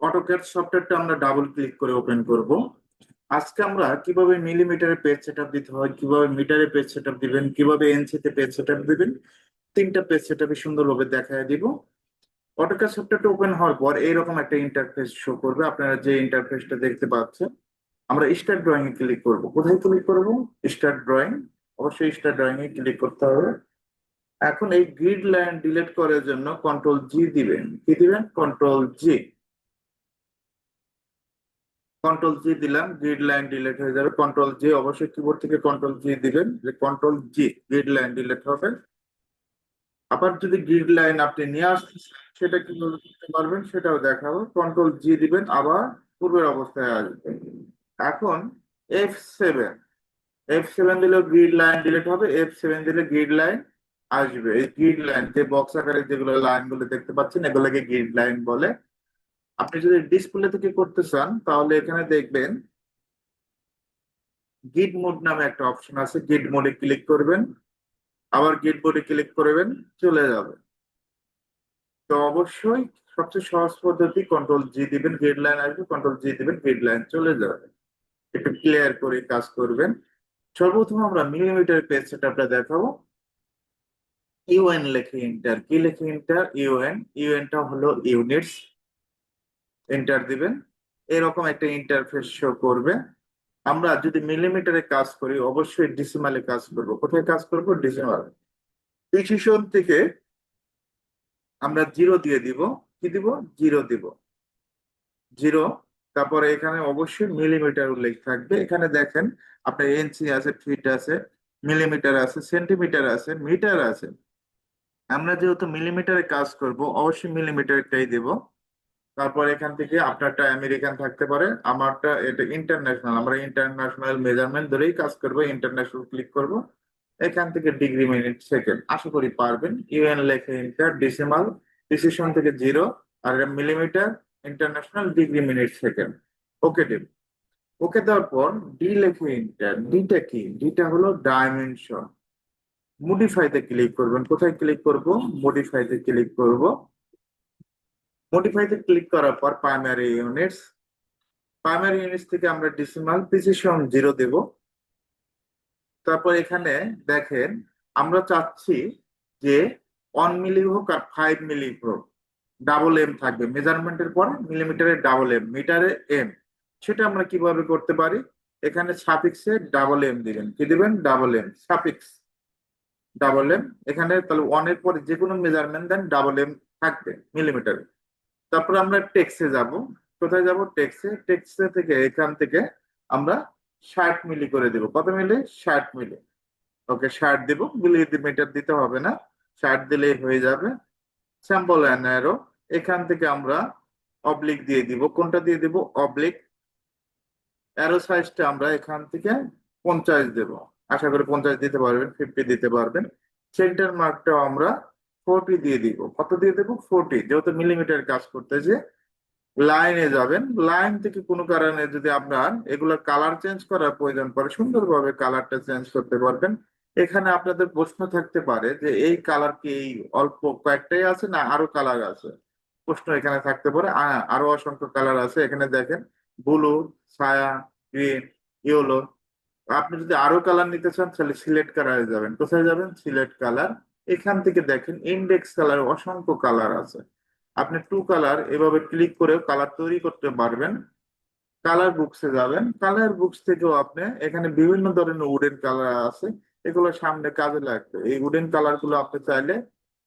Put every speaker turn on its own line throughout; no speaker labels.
AutoCAD সফটওয়্যারটা আমরা double click করে ওপেন করব। আজকে আমরা কিভাবে মিলিমিটারে পেজ সেটআপ দিতে হয়, কিভাবে মিটারে পেজ সেটআপ দিবেন, কিভাবে এনসিতে পেজ সেটআপ দিবেন, তিনটা পেজ সেটআপই সুন্দরভাবে দেখায় দিব। অটোক্যাড সফটওয়্যারটা ওপেন হওয়ার পর এইরকম একটা ইন্টারফেস শো করবে। আপনারা যে ইন্টারফেসটা দেখতে পাচ্ছেন, আমরা স্টার্ট ড্রয়িং এ ক্লিক করব। কোথায় ক্লিক করব? Start drawing. অবশ্যই স্টার্ট ড্রয়িং এ ক্লিক করতে হবে। এখন এই গ্রিড লাইন ডিলিট করার জন্য কন্ট্রোল জি দিবেন। কি দিবেন? কন্ট্রোল জি। কন্ট্রোল জি দিলাম, গ্রিড লাইন ডিলিট হয়ে যাবে। কন্ট্রোল জি, অবশ্যই কিবোর্ড থেকে কন্ট্রোল জি দিবেন, যে কন্ট্রোল জি, গ্রিড লাইন ডিলিট হবে। আবার যদি গ্রিড লাইন আপনি নিয়ে আসতে চান, সেটা কিভাবে করতে পারবেন সেটাও দেখাবো। কন্ট্রোল জি দিবেন, আবার পূর্বের অবস্থায় আসবে। এখন F7, F7 দিলে গ্রিড লাইন ডিলিট হবে, F7 দিলে গ্রিড লাইন আসবে। এই গ্রিড লাইন, যে বক্স আকারে যেগুলো লাইন গুলো দেখতে পাচ্ছেন, এগুলোকে গ্রিড লাইন বলে। আপনি যদি ডিসপ্লে থেকে করতে চান, তাহলে এখানে দেখবেন গিড মোড নামে একটা অপশন আছে। গিড মোডে ক্লিক করবেন, আবার গিড মোডে ক্লিক করবেন, চলে যাবে। তো অবশ্যই সবচেয়ে সহজ পদ্ধতি কন্ট্রোল জি দিবেন, গ্রিড লাইন আসবে, কন্ট্রোল জি দিবেন, গ্রিড লাইন চলে যাবে। একটু ক্লিয়ার করে কাজ করবেন। সর্বপ্রথম আমরা মিলিমিটার পেজ সেটআপটা দেখাবো। ইউএন লেখে এন্টার। কি লেখে এন্টার? ইউএন। ইউএনটা হলো ইউনিটস। এন্টার দিবেন, এরকম একটা ইন্টারফেস শো করবে। আমরা যদি মিলিমিটারে কাজ করি, অবশ্যই ডিসিমালে কাজ করব। কোথায় কাজ করব? ডিসিমাল। প্রিসিশন থেকে আমরা জিরো দিয়ে দিব। কি দিব? জিরো দিব, জিরো। তারপরে এখানে অবশ্যই মিলিমিটার উল্লেখ থাকবে। এখানে দেখেন আপনার ইঞ্চি আছে, ফিট আছে, মিলিমিটার আছে, সেন্টিমিটার আছে, মিটার আছে। আমরা যেহেতু মিলিমিটারে কাজ করব, অবশ্যই মিলিমিটারটাই দেব। তারপর এখান থেকে আপনারটা আমেরিকান থাকতে পারে, আমারটা এটা ইন্টারন্যাশনাল। আমরা ইন্টারন্যাশনাল মেজারমেন্ট ধরেই কাজ করব। ইন্টারন্যাশনাল ক্লিক করব। এখান থেকে ডিগ্রি, মিনিট, সেকেন্ড আশা করি পারবেন। ইউএন লেখে ইন্টার, ডিসিমাল, প্রিসিশন থেকে জিরো, আর millimetre, international, degree, minute, second. Okay দেব। ওকে দেওয়ার পর ডি লেখে ইন্টার। ডিটা কি? ডিটা হলো ডাইমেনশন। মডিফাইতে ক্লিক করবেন। কোথায় ক্লিক করব? মডিফাইতে ক্লিক করব। মডিফাইতে ক্লিক করার পর প্রাইমারি ইউনিটস, প্রাইমারি ইউনিটস থেকে আমরা ডিসিমাল, প্রিসিশন জিরো দেব। তারপর এখানে দেখেন আমরা চাচ্ছি যে 1 মিলি হোক আর 5 মিলি হোক, ডাবল এম থাকবে। মেজারমেন্টের পরে মিলিমিটারে ডাবল এম, মিটারে এম। সেটা আমরা কিভাবে করতে পারি? এখানে সাফিক্সে ডাবল এম দিবেন। কি দিবেন? Double M, suffix double M. এখানে তাহলে ওয়ানের পরে যে কোনো মেজারমেন্ট দেন, ডাবল এম থাকবে মিলিমিটারে। তারপর আমরা টেক্সে যাব। কোথায় যাব? টেক্সে। টেক্সে থেকে এখান থেকে আমরা 60 মিলি করে দিব। কত মিলি? 60 মিলি। ওকে, 60 দিব। মিলিমিটার দিতে হবে না, 60 দিলেই হয়ে যাবে। স্যাম্পল অ্যারো, এখান থেকে আমরা অবলিক দিয়ে দিব। কোনটা দিয়ে দিব? অবলিক। অ্যারো সাইজটা আমরা এখান থেকে 50 দেব। আশা করি 50 দিতে পারবেন, 50 দিতে পারবেন। সেন্টার মার্কটাও আমরা 40 দিয়ে দিব। কত দিয়ে দেবো? 40। যেহেতু মিলিমিটার কাজ করতেছে, লাইনে যাবেন। লাইন থেকে কোনো কারণে যদি আপনার এগুলোর কালার চেঞ্জ করার প্রয়োজন পড়ে, সুন্দরভাবে কালারটা চেঞ্জ করতে পারবেন। এখানে আপনাদের প্রশ্ন থাকতে পারে যে এই কালার কি এই অল্প কয়েকটাই আছে, না আরো কালার আছে? প্রশ্ন এখানে থাকতে পারে। আরো অসংখ্য কালার আছে। এখানে দেখেন ব্লু, ছায়া, গ্রিন, ইয়েলো। আপনি যদি আরো কালার নিতে চান, তাহলে সিলেক্ট কালারে যাবেন। কোথায় যাবেন? Select colour. এখান থেকে দেখেন ইন্ডেক্স কালার, অসংখ্য কালার আছে। আপনি টু কালার এভাবে ক্লিক করে কালার তৈরি করতে পারবেন। কালার বুকসে যাবেন। কালার বুকস থেকেও আপনি এখানে বিভিন্ন ধরনের উডেন কালার আছে, এগুলো সামনে কাজে লাগবে। এই উডেন কালার গুলো আপনি চাইলে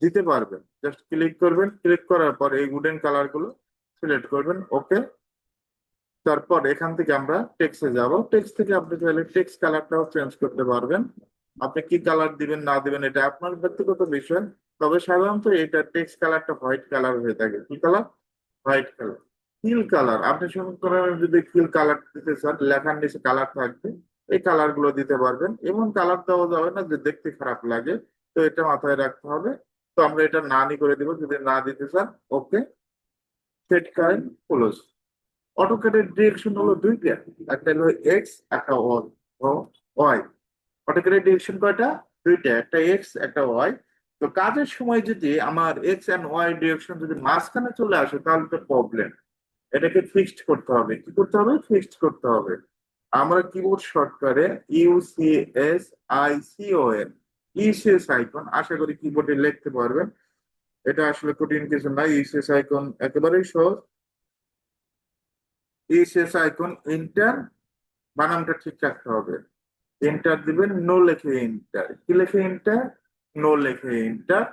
দিতে পারবেন। জাস্ট ক্লিক করবেন, ক্লিক করার পর এই উডেন কালার গুলো সিলেক্ট করবেন। ওকে। তারপর এখান থেকে আমরা টেক্সটে যাব। টেক্সট থেকে আপনি চাইলে টেক্সট কালারটাও চেঞ্জ করতে পারবেন। আপনি কি কালার দিবেন না দিবেন এটা আপনার ব্যক্তিগত বিষয়। তবে সাধারণত এটা টেক্সট কালারটা হোয়াইট কালার হয়ে থাকে। কি colour? White colour. Fill colour, আপনি সমীকরণে যদি ফিল কালার দিতে চান, লেখার নিচে কালার থাকবে, এই কালার গুলো দিতে পারবেন। এমন কালার দেওয়া যাবে না যে দেখতে খারাপ লাগে, তো এটা মাথায় রাখতে হবে। তো আমরা এটা না নি করে দিব যদি না দিতে চান। ওকে। Set current close. অটোক্যাডের ডিরেকশন হলো দুইটা, একটা হলো এক্স, একটা ওয়াই। অটোক্যাডের ডিরেকশন কয়টা? দুইটা, একটা এক্স, একটা ওয়াই। তো কাজের সময় যদি আমার এক্স এন্ড ওয়াই ডিরেকশন যদি মাঝখানে চলে আসে, তাহলে তো প্রবলেম। এটাকে ফিক্সড করতে হবে। কি করতে হবে? ফিক্সড করতে হবে। আমরা কিবোর্ড শর্টকাটে ইউসিএস ইউসিএস আইকন আশা করি কিবোর্ডে লিখতে পারবেন। এটা আসলে কঠিন কিছু না, ইউসিএস আইকন একেবারেই সহজ। ইউসিএস আইকন এন্টার, বানানটা ঠিক রাখতে হবে। এন্টার দিবেন, নো লিখে এন্টার, কি লিখে এন্টার? নো লিখে এন্টার।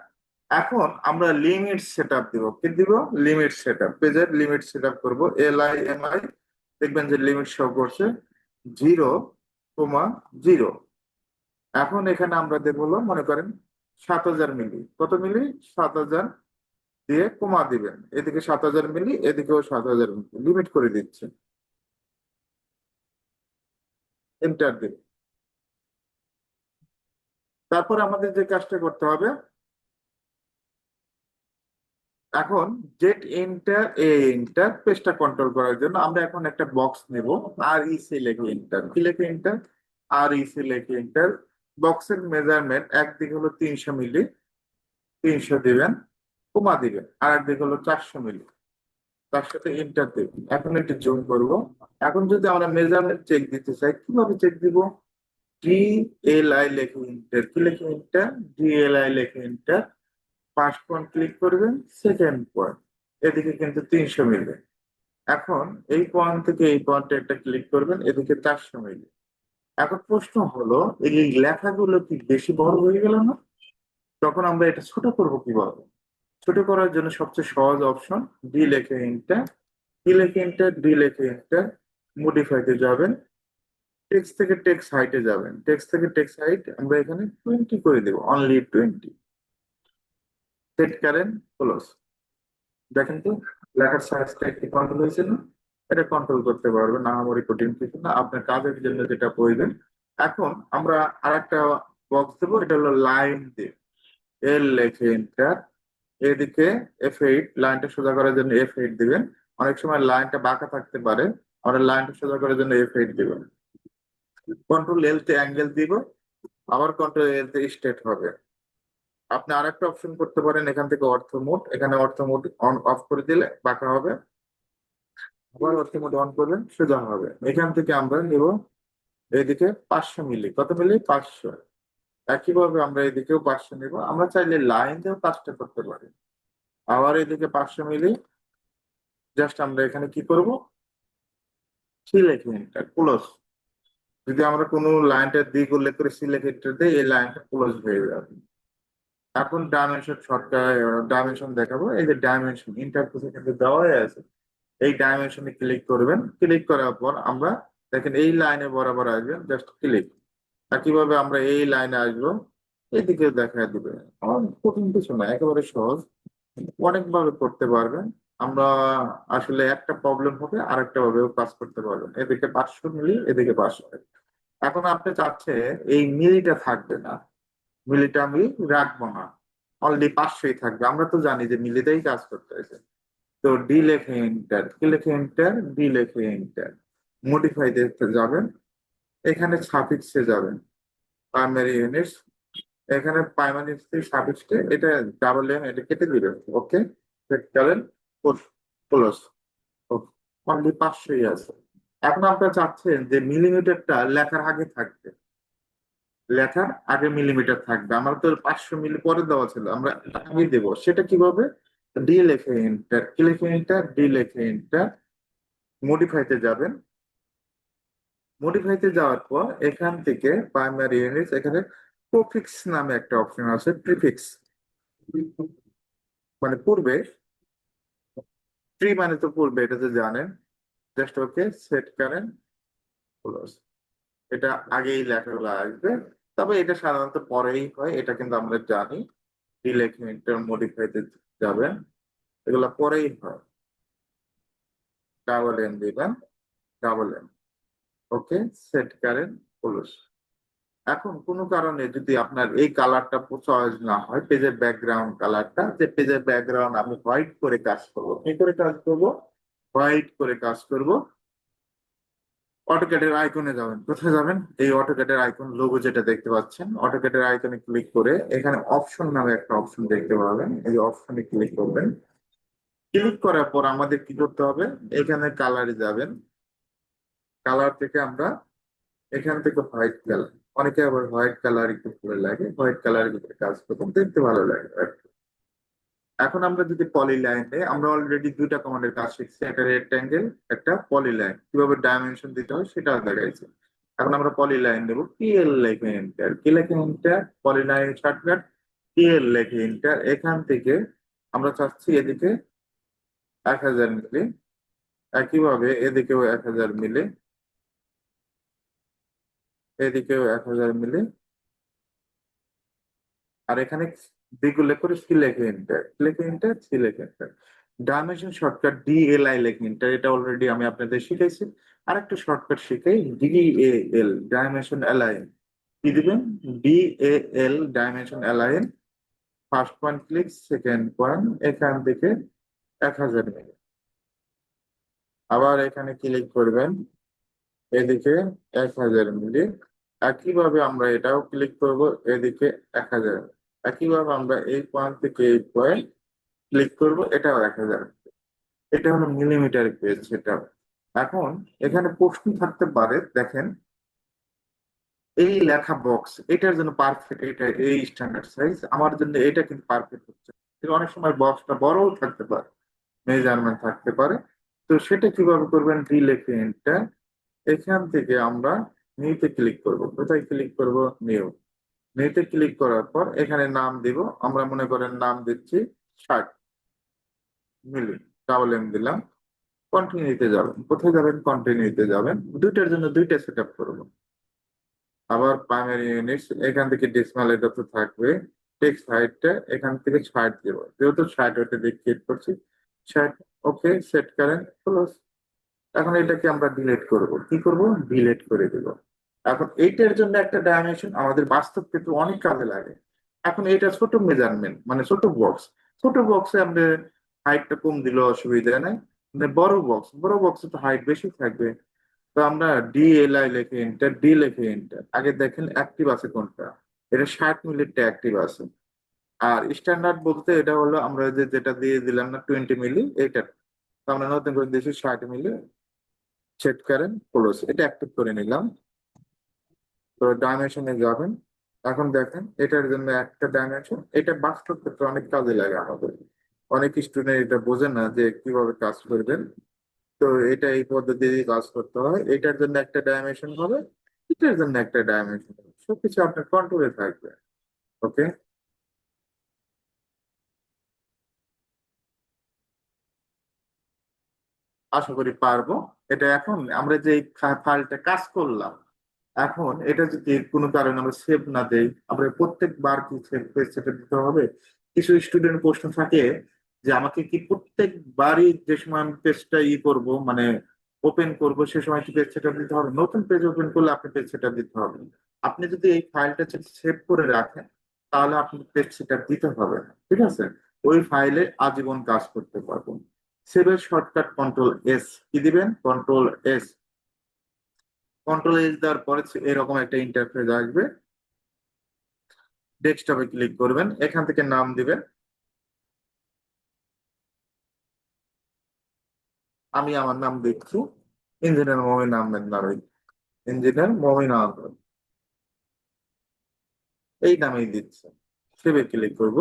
এখন আমরা লিমিট সেট আপ দিব। কি দিব? লিমিট সেট আপ, পেজের লিমিট সেট আপ করবো। LIMI, দেখবেন যে লিমিট শো করছে 0,0। এখন এখানে আমরা দেবো হলো মনে করেন 7,000 মিলি। কত মিলি? 7,000 দিয়ে কমা দিবেন, এদিকে 7,000 মিলি, এদিকেও 7,000 মিলি, লিমিট করে দিচ্ছে। এন্টার দিন। তারপর আমাদের যে কাজটা করতে হবে, এখন জেট এন্টার এন্টার পেজটা কন্ট্রোল করার জন্য আমরা এখন একটা বক্স নেব। REC লিখে এন্টার, কি লিখে এন্টার? REC লিখে এন্টার। বক্সের মেজারমেন্ট একদিকে হলো 300 মিলি, 300 দিবেন, কমা দিবেন। আর একদিকে হলো 400 মিলি, তার সাথে এন্টার দেবেন। এখন একটু জুম করবো। এখন যদি আমরা মেজারমেন্ট চেক দিতে চাই, কিভাবে চেক দিব? DLI লিখে এন্টার, কি লিখে এন্টার? DLI লিখে এন্টার। ফার্স্ট পয়েন্ট ক্লিক করবেন, সেকেন্ড পয়েন্ট, এদিকে কিন্তু 300 মিলি। এখন এই পয়েন্ট থেকে এই পয়েন্টে একটা ক্লিক করবেন, এদিকে 400 মিলি। এখন প্রশ্ন হলো, এই লেখাগুলো কি বেশি বড় হয়ে গেল না? তখন আমরা এটা ছোট করবো কিভাবে? ছোট করার জন্য সবচেয়ে সহজ অপশন ডি লেখে এন্টার, ডি লেখে এন্টার, ডি লেখে এন্টার। মডিফাইতে যাবেন, টেক্সট থেকে টেক্সট হাইটে যাবেন, টেক্সট থেকে টেক্সট হাইট আমরা এখানে 20 করে দেবো, অনলি 20। Set current close. দেখেন তো লেখার সাইজটা একটু কন্ট্রোল হয়েছে না? এটা কন্ট্রোল করতে পারবেন না, আমার কঠিন কিছু না, আপনার কাজের জন্য যেটা প্রয়োজন। এখন আমরা আরেকটা বক্স দেবো, এটা হলো লাইন দিয়ে। এল লেখে এন্টার, এদিকে F8, লাইনটা সোজা করার জন্য F8 দিবেন। অনেক সময় লাইনটা বাঁকা থাকতে পারে, আমরা লাইনটা সোজা করার জন্য F8 দিবেন। কন্ট্রোল এল তে অ্যাঙ্গেল দিব, আবার কন্ট্রোল এল তে স্ট্রেট হবে। আপনি আরেকটা অপশন করতে পারেন, এখান থেকে অর্থ মোড, এখানে অর্থ মোড অন অফ করে দিলে বাঁকা হবে। আবার অর্থ মোড অন করবেন, সোজা হবে। এখান থেকে আমরা নিব এদিকে 500 মিলি, কত মিলি? 500। একইভাবে আমরা এদিকেও 500 নিব। আমরা চাইলে লাইন দিয়েও কাজটা করতে পারি। আবার এদিকে 500 মিলি, জাস্ট আমরা এখানে কি করব? Select enter close. যদি আমরা কোনো লাইনটা দিক উল্লেখ করে সিলেক্ট এন্টার দিই, এই লাইনটা ক্লোজ হয়ে যাবে। এখন ডাইমেনশন শর্টকাট ডাইমেনশন দেখাবো। এই যে ডাইমেনশন ইন্টারফেসে কিন্তু দেওয়াই আছে, এই ডাইমেনশনে ক্লিক করবেন। ক্লিক করার পর আমরা দেখেন এই লাইনে বরাবর আসবেন, জাস্ট ক্লিক। একইভাবে আমরা এই লাইনে আসবো, এদিকে দেখা দিবে। আমার কঠিন কিছু না, একেবারে সহজ, অনেকভাবে করতে পারবেন। আমরা আসলে একটা প্রবলেম হবে আর একটা ভাবেও কাজ করতে পারবেন। এদিকে 500 মিলি, এদিকে 500। এখন আপনি চাচ্ছে এই মিলিটা থাকবে না, মিলিটা আমি রাখবো না, অলরেডি 500ই থাকবে। আমরা তো জানি যে মিলিতেই কাজ করতে হয়েছে। তো ডি লেখে এন্টার, কি লেখে এন্টার? ডি লেখে এন্টার। মডিফাই দেখতে যাবেন, এখানে সাফিক্সে যাবেন, প্রাইমারি ইউনিটস। এখানে প্রাইমারি সাফিক্সে এটা ডাবল এম, এটা কেটে দিবেন। ওকে, চলেন ক্লোজ। অনলি 500ই আছে। এখন আপনারা চাচ্ছেন যে মিলিমিটারটা লেখার আগে থাকবে, লেখার আগে মিলিমিটার থাকবে। আমার তো 500 মিলি পরে দেওয়া ছিল, আমরা আগে দেবো। সেটা কিভাবে? ডি লেখে এন্টার, কি লেখে এন্টার? ডি লেখে এন্টার। মডিফাইতে যাবেন, মডিফাইতে যাওয়ার পর এখান থেকে প্রাইমারি ইউনিট, এখানে প্রিফিক্স নামে একটা অপশন আছে। প্রিফিক্স মানে পূর্বে, ট্রি মানে তো পূর্বে, এটা তো জানেন। জাস্ট ওকে, সেট করেন ক্লোজ। এটা আগেই লেখাগুলো আসবে, তবে এটা সাধারণত পরেই হয়, এটা কিন্তু আমরা জানি। রিলেখমেন্টের মডিফাইতে যাবেন, এগুলো পরেই হয়। ডাবল এম দিবেন, ডাবল এম। ওকে, সেট করেন ক্লোজ। এখন কোনো কারণে যদি আপনার এই কালারটা চয়েস না হয়, পেজের ব্যাকগ্রাউন্ড কালারটা, যে পেজের ব্যাকগ্রাউন্ড আমি হোয়াইট করে কাজ করবো, কি করে কাজ করব? হোয়াইট করে কাজ করব। অটোক্যাডের আইকনে যাবেন। কোথায় যাবেন? এই অটোক্যাডের আইকন লোগো যেটা দেখতে পাচ্ছেন, অটোক্যাডের আইকনে ক্লিক করে এখানে অপশন নামে একটা অপশন দেখতে পাবেন, এই অপশনে ক্লিক করবেন। ক্লিক করার পর আমাদের কি করতে হবে, এখানে কালারে যাবেন, কালার থেকে আমরা এখান থেকে হোয়াইট কালার, অনেকে আবার হোয়াইট কালার একটু ভালো লাগে, হোয়াইট কালারের ভিতরে কাজ করতে দেখতে ভালো লাগে। এখন আমরা যদি পলি লাইনে, আমরা অলরেডি দুইটা কমান্ডের কাজ শিখছি, একটা রেক্ট্যাঙ্গেল, একটা পলি লাইন, কিভাবে ডাইমেনশন দিতে হয় সেটাও দেখাইছি। এখন আমরা পলি লাইন দেবো, পিএল লেখে এন্টার, কি লেখে এন্টার, পলি লাইন শর্টকাট পিএল লেখে এন্টার। এখান থেকে আমরা চাচ্ছি এদিকে 1000 মিলি, একইভাবে এদিকেও 1000 মিলি, এদিকেও 1000 মিলি, আর এখানে দিগুলো করে সি লেখে এন্টার, লেখে এন্টার, সি লেখে এন্টার। ডাইমেনশন শর্টকাট ডিএলআই লেখে এন্টার, এটা অলরেডি আমি আপনাদের শিখাইছি। আর একটা শর্টকাট শিখাই, ডিএএল, ডাইমেনশন অ্যালাইন। কি দিবেন, ডিএএল, dimension align, first point click, second point, এখান থেকে 1000 মিলি, আবার এখানে ক্লিক করবেন, এদিকে 1000 মিলি, একইভাবে আমরা এটাও ক্লিক করব, এদিকে 1000, একইভাবে আমরা এই পয়েন্ট থেকে এই পয়েন্ট ক্লিক করব, এটাও 1000। এটা হলো মিলিমিটার পেজ সেটা। এখন এখানে প্রশ্ন থাকতে পারে, দেখেন এই লেখা বক্স এটার জন্য পারফেক্ট, এটা এই স্ট্যান্ডার্ড সাইজ, আমার জন্য এটা কিন্তু পারফেক্ট হচ্ছে। কিন্তু অনেক সময় বক্সটা বড়ও থাকতে পারে, মেজারমেন্ট থাকতে পারে। তো সেটা কিভাবে করবেন, ডি লিখে এন্টার, এখান থেকে আমরা নিউতে ক্লিক করব, কোথায় ক্লিক করব, নিউ, নিউতে ক্লিক করার পর এখানে নাম দিব, আমরা মনে করেন নাম দিচ্ছি 60 মিলি, ডাবল এম দিলাম, কন্টিনিউতে যাবেন, কোথায় যাবেন, কন্টিনিউতে যাবেন, দুইটার জন্য দুইটা সেট আপ করবো। আবার প্রাইমারি ইউনিটস, এখান থেকে ডেসিমাল এটা তো থাকবে, টেক্সট হাইটটা এখান থেকে 60 দেব, যেহেতু 60 ওটা দিয়ে ক্লিক করছি, 60, ওকে, সেট করেন, ক্লোজ। এখন এটাকে আমরা ডিলিট করব, কি করব, ডিলিট করে দিব। এখন এইটার জন্য একটা ডাইমেনশন আমাদের বাস্তব ক্ষেত্রে অনেক কাজে লাগে। এখন এটা ছোট মেজারমেন্ট, মানে ছোট বক্স, ছোট বক্সে আমরা হাইটটা কম দিলে অসুবিধা নাই, মানে বড় বক্স, বড় বক্সে তো হাইট বেশি থাকবে। তো আমরা ডিএলআই লিখে এন্টার, ডি লিখে এন্টার, আগে দেখেন অ্যাক্টিভ আছে কোনটা, এটা 60 মিলিটা অ্যাক্টিভ আছে। আর স্ট্যান্ডার্ড বলতে এটা হলো আমরা যেটা দিয়ে দিলাম না 20 মিলি, এটা তো আমরা নতুন করে দিয়েছি 60 মিলি, সেট করেন, ক্লোজ, এটা অ্যাক্টিভ করে নিলাম। তো ডাইমেনশনে যাবেন, এখন দেখেন এটার জন্য একটা ডাইমেনশন, এটা বাস্তব ক্ষেত্রে অনেক কাজে লাগে আমাদের। অনেক স্টুডেন্ট এটা বোঝে না যে কিভাবে কাজ করবেন। তো এটা এই পদ্ধতি দিয়ে কাজ করতে হয়, এটার জন্য একটা ডাইমেনশন হবে, এটার জন্য একটা ডাইমেনশন হবে, সবকিছু আপনার কন্ট্রোলে থাকবে। ওকে, আশা করি পারবো। এটা এখন আমরা যে ফাইলটা কাজ করলাম, এখন এটা যদি কোনো কারণে আমরা সেভ না দেই, আমরা প্রত্যেকবার কি সেভ সেটা দিতে হবে। কিছু স্টুডেন্ট প্রশ্ন থাকে যে আমাকে কি প্রত্যেকবারই যে সময় আমি পেজটা করব, মানে ওপেন করব, সে সময় কি পেজ সেটা দিতে হবে, নতুন পেজ ওপেন করলে আপনি পেজ সেটা দিতে হবে। আপনি যদি এই ফাইলটা সেভ করে রাখেন, তাহলে আপনি পেজ সেটা দিতে হবে না, ঠিক আছে, ওই ফাইলে আজীবন কাজ করতে পারবেন। সেভের শর্টকাট কন্ট্রোল এস, কি দিবেন, কন্ট্রোল এস, কন্ট্রোল এস দেওয়ার পরে এরকম একটা ইন্টারফেস আসবে, ডেস্কটপে ক্লিক করবেন, এখান থেকে নাম দিবেন, আমি আমার নাম দিচ্ছি ইঞ্জিনিয়ার মমিন আহমেদ নামে, ইঞ্জিনিয়ার মমিন আহমেদ, এই নামেই দিচ্ছে, সেভে ক্লিক করব।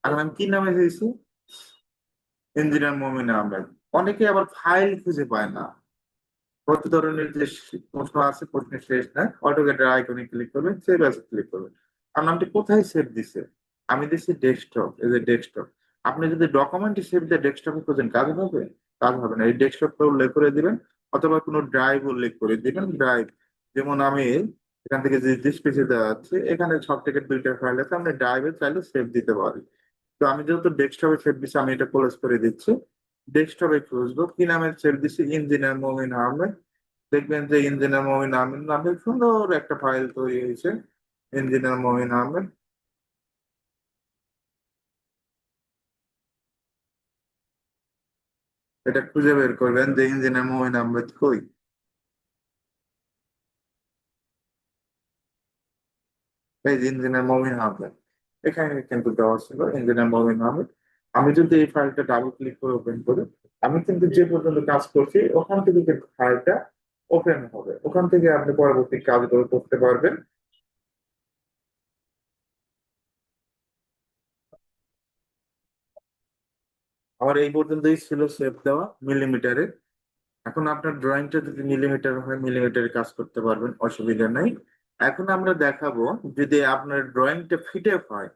এখন আমি কি নামে দিয়েছি, ইঞ্জিনিয়ার মমিন আহমেদ। অনেকে আবার ফাইল খুঁজে পায় না, কত ধরনের যে প্রশ্ন আছে, প্রশ্নের শেষ নাই, অটোক্যাডের আইকনে ক্লিক করবেন, সেভ অ্যাজ ক্লিক করবেন। আর নামটি কোথায় সেভ দিছে, আমি দিচ্ছি ডেস্কটপ, এই যে ডেস্কটপ। আপনি যদি ডকুমেন্টে সেভ দিয়ে ডেস্কটপে খোঁজেন, কাজ হবে, কাজ হবে না, এই ডেস্কটপটা উল্লেখ করে দিবেন, অথবা কোনো ড্রাইভ উল্লেখ করে দিবেন, ড্রাইভ। যেমন আমি এখান থেকে যে ডিসপ্লে দেওয়া আছে, এখানে সব থেকে দুইটা ফাইল আছে, আমরা ড্রাইভে চাইলে সেভ দিতে পারি। তো আমি যেহেতু ডেস্কটপে সেভ দিচ্ছি, আমি এটা ক্লোজ করে দিচ্ছি। ডেস্কটপে খুঁজবো, কি নামে সেভ দিচ্ছি, ইঞ্জিনিয়ার মমিন আহমেদ। দেখবেন যে ইঞ্জিনিয়ার মমিন আহমেদ নামে সুন্দর একটা ফাইল তৈরি হয়েছে, ইঞ্জিনিয়ার মমিন আহমেদ। এটা খুঁজে বের করবেন যে ইঞ্জিনিয়ার মমিন আহমেদ কই, এই যে ইঞ্জিনিয়ার মমিন আহমেদ, এখানে কিন্তু দেওয়া ছিল ইঞ্জিনিয়ার মমিন আহমেদ। আমি যদি এই ফাইলটা ডাবল ক্লিক করে ওপেন করি, আমি কিন্তু যে পর্যন্ত কাজ করছি ওখান থেকে কিন্তু ফাইলটা ওপেন হবে, ওখান থেকে আপনি পরবর্তী কাজগুলো করতে পারবেন। আমার এই পর্যন্তই ছিল সেভ দেওয়া মিলিমিটারে। এখন আপনার ড্রয়িংটা যদি মিলিমিটার হয় মিলিমিটারে কাজ করতে পারবেন, অসুবিধা নাই। এখন আমরা দেখাবো যদি আপনার ড্রয়িংটা ফিটে হয়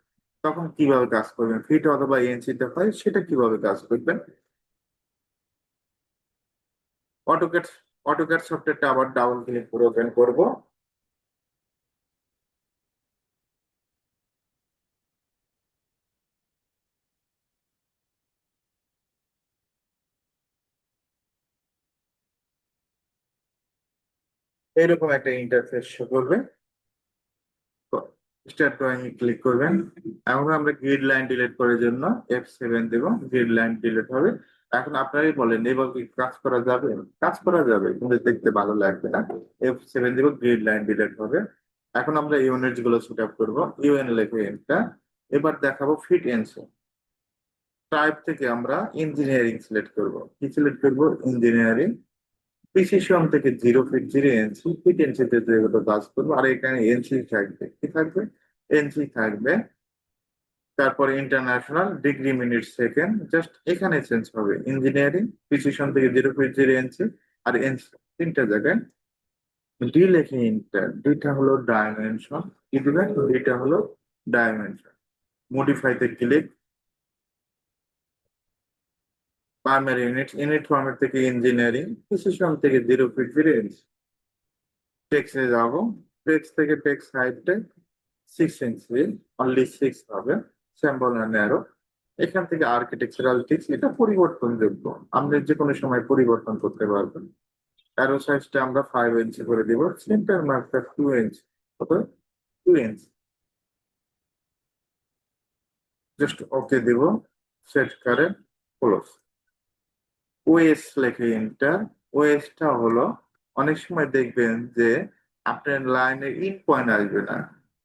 তখন কিভাবে কাজ করবেন, ফিট অথবা ইঞ্চিতে হয় সেটা কিভাবে কাজ করবেন। অটোক্যাড অটোক্যাড সফটওয়্যারটা আবার ডাবল ক্লিক করে ওপেন করবো। এইরকম একটা ইন্টারফেস শো করবে। স্টার্ট ড্রয়িং এ ক্লিক করবেন। এখন আমরা গ্রিড লাইন ডিলিট করার জন্য F7 দেব, গ্রিড লাইন ডিলিট হবে। এখন আপনারাই বলেন এবার কি কাজ করা যাবে? কাজ করা যাবে কিন্তু দেখতে ভালো লাগবে না। F7 দেব, গ্রিড লাইন ডিলিট হবে। এখন আমরা ইউনিটস গুলো সেট আপ করবো, ইউএন লিখে এন্টার। এবার দেখাবো ফিট এন্সো। টাইপ থেকে আমরা ইঞ্জিনিয়ারিং সিলেক্ট করব। কি সিলেক্ট করব? ইঞ্জিনিয়ারিং। প্রিসিশন থেকে 0 ফিট 0 ইঞ্চি, ফিট ইঞ্চিতে যেগুলো কাজ করবো, আর এখানে এনসি থাকবে, কি থাকবে? এনসি থাকবে। তারপরে international, degree, minute, second, just এখানে চেঞ্জ হবে। ইঞ্জিনিয়ারিং প্রিসিশন থেকে 0 ফিট 0 ইঞ্চি আর এনসি তিনটা জায়গায় ডি লেখে ইন্টার। ডিটা হলো ডাইমেনশন, কি দিবেন? ডিটা হলো ডাইমেনশন। মডিফাইতে click. Primary unit, unit format থেকে ইঞ্জিনিয়ারিং, প্রিসিশন থেকে 0 ফিট 0 ইঞ্চি। টেক্সটে যাব, টেক্সট থেকে টেক্সট হাইটটা 6 ইঞ্চি, অনলি 6 হবে। Sample and arrow. এখান থেকে আর্কিটেকচারাল টেক্সট, এটা পরিবর্তনযোগ্য, আপনি যে কোনো সময় পরিবর্তন করতে পারবেন। অ্যারো সাইজটা আমরা 5 ইঞ্চি করে দিব। সেন্টার মার্কটা 2 ইঞ্চি, কত? 2 ইঞ্চি। জাস্ট ওকে দিব। সেট করে ক্লোজ। ওএস লেখে এন্টার। ওএসটা হলো, অনেক সময় দেখবেন যে আপনার লাইনের ইন পয়েন্ট আসবে না,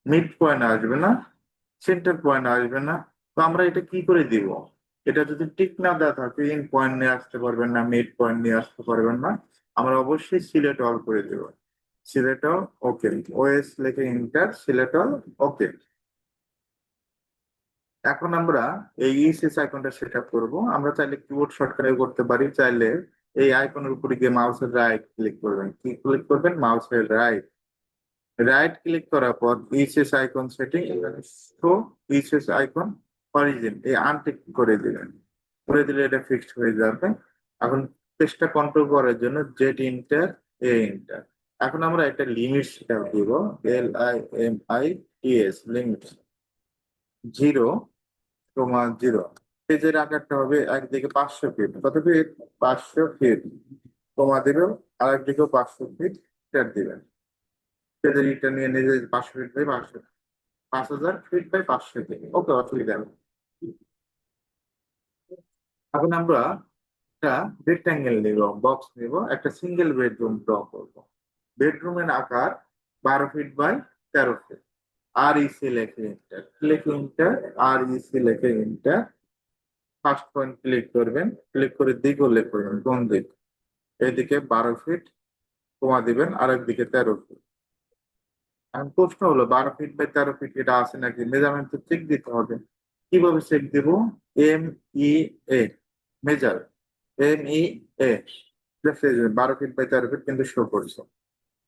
মিড পয়েন্ট আসবে না, সেন্টার পয়েন্ট আসবে না। তো আমরা এটা কি করে দিব? এটা যদি টিক না দেওয়া থাকে, ইন পয়েন্ট নিয়ে আসতে পারবেন না, মিড পয়েন্ট নিয়ে আসতে পারবেন না। আমরা অবশ্যই সিলেক্ট অল করে দেব। সিলেক্ট অল, ওকে। ওএস লেখে এন্টার, সিলেক্ট অল, ওকে। এখন আমরা এই ইসিএস আইকনটা সেট আপ করবো। আমরা চাইলে কিবোর্ড শর্টকাটে করতে পারি, চাইলে এই আইকনের উপরে গিয়ে মাউসের রাইট ক্লিক করবেন। কি ক্লিক করবেন? মাউসের রাইট। রাইট ক্লিক করার পর ECS icon setting, show ECS icon origin, এই আনটিক করে দিবেন। করে দিলে এটা ফিক্সড হয়ে যাবে। এখন পেজটা কন্ট্রোল করার জন্য জেড ইন্টার, এ ইন্টার। এখন আমরা একটা লিমিট সেট আপ দিব। LIMITS, limit 0,0। পেজের আকারটা হবে একদিকে 500 ফিট, কত ফিট? 500 ফিট। কমা দিবেন, আর একদিকেও 500 ফিট টের দিবেন। পেজের ইটা নিয়ে নিজে 500 feet by 500, 5000 feet by 500 feet, okay, অসুবিধা নেই। এখন আমরা একটা রেক্টাঙ্গেল নিব, বক্স নিব, একটা সিঙ্গেল বেডরুম ড্র করব। বেডরুমের আকার 12 ফিট বাই 13 ফিট। REC লেখে এন্টার, লেখে এন্টার, REC লেখে এন্টার। ফার্স্ট পয়েন্ট ক্লিক করবেন, ক্লিক করে দিক উল্লেখ করবেন, কোন দিক? এইদিকে 12 ফিট, কমা দিবেন, আর একদিকে 13 ফিট। এখন প্রশ্ন হলো 12 ফিট বাই 13 ফিট এটা আছে নাকি, মেজারমেন্ট তো চেক দিতে হবে। কিভাবে চেক দিব? ME, measure, ME। 12 feet by 13 feet কিন্তু শো করছে।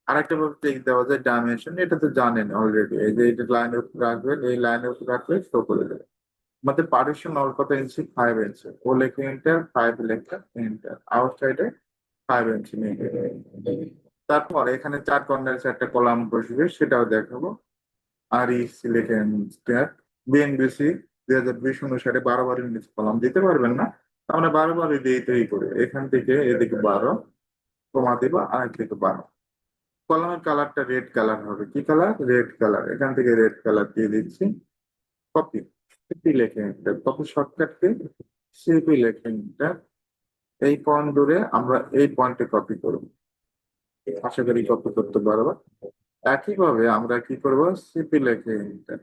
আরেকটা ভাবে চেক দেওয়া যায় ডাইমেনশন, এটা তো জানেন অলরেডি। এই যে এটা লাইনের উপর রাখবেন, এই লাইনের উপর রাখলে শো করে দেবে। আমাদের পার্টিশন অল কত ইঞ্চি? 5 ইঞ্চি। ও লেখে এন্টার, 5 লেখা এন্টার, আউটসাইডে 5 ইঞ্চি নিয়ে নেবে। তারপর এখানে 4 কর্নার একটা কলাম বসবে, সেটাও দেখাবো। REC লেখে এন্টার। BNBC 2020 অনুসারে 12 বারের নিচে কলাম দিতে পারবেন না, আমরা 12 বারই দিয়ে তৈরি করি। এখান থেকে এদিকে 12, কমা দেবো, আর একদিকে 12। কলামের কালারটা রেড কালার হবে, কি কালার? Red colour. এখান থেকে রেড কালার দিয়ে দিচ্ছি। কপি, সিপি লেখে এন্টার, কপি শর্টকাটকে সিপি লেখে এন্টার। এই পয়েন্ট ধরে আমরা এই পয়েন্টে কপি করব, আশা করি কপি করতে পারবো। একইভাবে আমরা কি করব? সিপি লেখে এন্টার,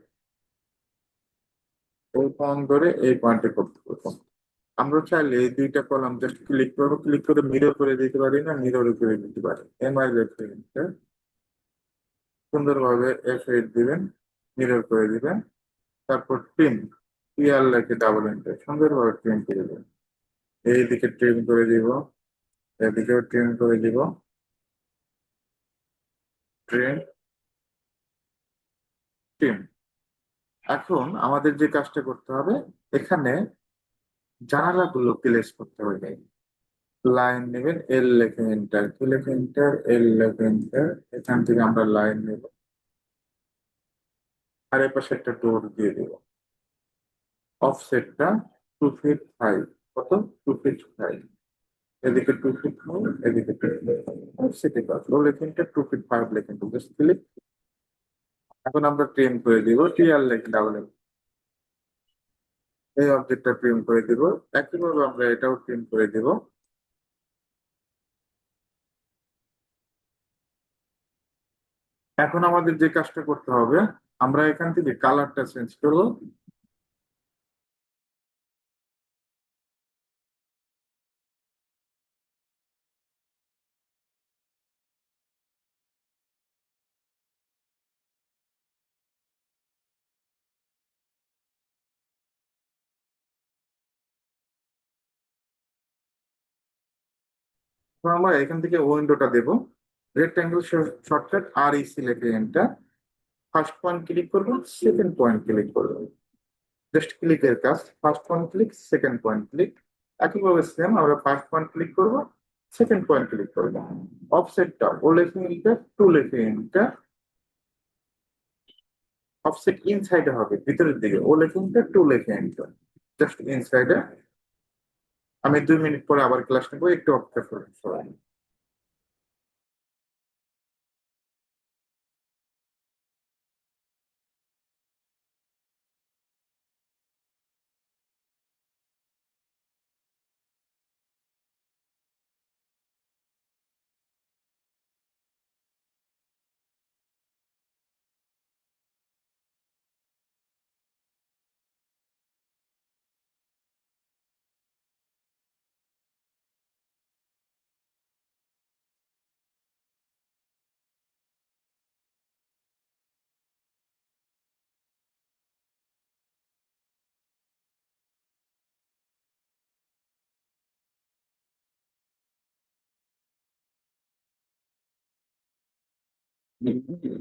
এই পয়েন্ট ধরে এই পয়েন্টে করতে পারবো। আমরা চাইলে এই দুইটা কলাম জাস্ট ক্লিক করবো, ক্লিক করে মিরর করে দিতে পারি, না মিরর করে দিতে পারি। এমআই রেফারেন্সে সুন্দরভাবে F8 দিবেন, মিরর করে দিবেন, তারপর ট্রিম, পিআর লেখে ডাবল এন্টার, সুন্দরভাবে ট্রিম করে দেবেন। এইদিকে ট্রিম করে দিব, এদিকেও ট্রিম করে দিব, ট্রিম, ট্রিম। এখন আমাদের যে কাজটা করতে হবে, এখানে জানালাগুলো প্লেস করতে হবে। লাইন নেবেন, এল লেখে এন্টার, কি লেখে এন্টার, এল লেখে এন্টার। এখান থেকে আমরা লাইন নেব, আর এর পাশে একটা ডোর দিয়ে দেব। অফসেটটা 2 feet 5, কত, 2 feet 5। এদিকে 2 feet 5, এদিকে 2 feet 5। অফসেটে কাজ ও লেখে এন্টার, 2 feet 5 লেখে এন্টার, জাস্ট ক্লিক। এখন আমরা ট্রিম করে দিব, টিআর লেখে ডাবল, এই অবজেক্টটা ট্রিম করে দিব। একইভাবে আমরা এটাও ট্রিম করে দিব। এখন আমাদের যে কাজটা করতে হবে, আমরা এখান থেকে কালারটা চেঞ্জ করব। তো আমরা এখান থেকে উইন্ডোটা দেব, রেক্টাঙ্গেল শর্টকাট আর ইসি লেখে এন্টার। ফার্স্ট পয়েন্ট ক্লিক করব, সেকেন্ড পয়েন্ট ক্লিক করব, জাস্ট ক্লিকের কাজ। First point click, second point click. একইভাবে সেম আমরা ফার্স্ট পয়েন্ট ক্লিক করব, সেকেন্ড পয়েন্ট ক্লিক করব। অফসেটটা ও লেখে এন্টার, 2 লেখে এন্টার। অফসেট ইনসাইডে হবে, ভিতরের দিকে, ও লেখে এন্টার, 2 লেখে এন্টার, জাস্ট ইনসাইডে। আমি 2 মিনিট পরে আবার ক্লাস নেবো, একটু অপেক্ষা করুন সবাই।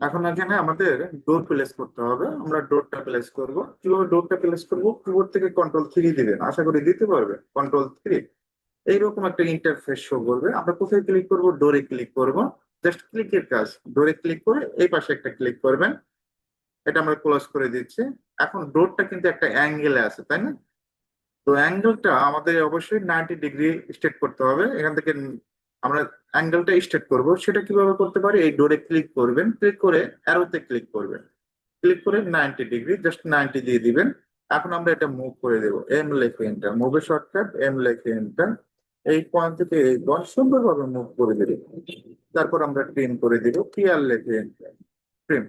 এখন এখানে আমাদের ডোর প্লেস করতে হবে। আমরা ডোরটা প্লেস করব। কিভাবে ডোরটা প্লেস করব? কিবোর্ড থেকে কন্ট্রোল 3 দিবেন, আশা করি দিতে পারবে। কন্ট্রোল 3, এইরকম একটা ইন্টারফেস শো করবে। আমরা কোথায় ক্লিক করব? ডোরে ক্লিক করব। জাস্ট ক্লিকের কাজ, ডোরে ক্লিক করে এই পাশে একটা ক্লিক করবেন। এটা আমরা ক্লোজ করে দিচ্ছি। এখন ডোরটা কিন্তু একটা অ্যাঙ্গেলে আছে, তাই না? তো অ্যাঙ্গেলটা আমাদের অবশ্যই 90 ডিগ্রি স্ট্রেট করতে হবে। এখান থেকে আমরা অ্যাঙ্গেলটা স্ট্রেট করব। সেটা কিভাবে করতে পারি? এই ডোরে ক্লিক করবেন, ক্লিক করে অ্যারোতে ক্লিক করবেন, ক্লিক করে 90 ডিগ্রি, জাস্ট 90 দিয়ে দিবেন। এখন আমরা এটা মুভ করে দেবো, এম লেখে এন্টার, মুভের শর্টকাট এম লেখে এন্টার। এই পয়েন্ট থেকে এই পয়েন্ট সুন্দরভাবে মুভ করে দেবো। তারপর আমরা ট্রিম করে দিব, পিআর লেখে এন্টার, ট্রিম।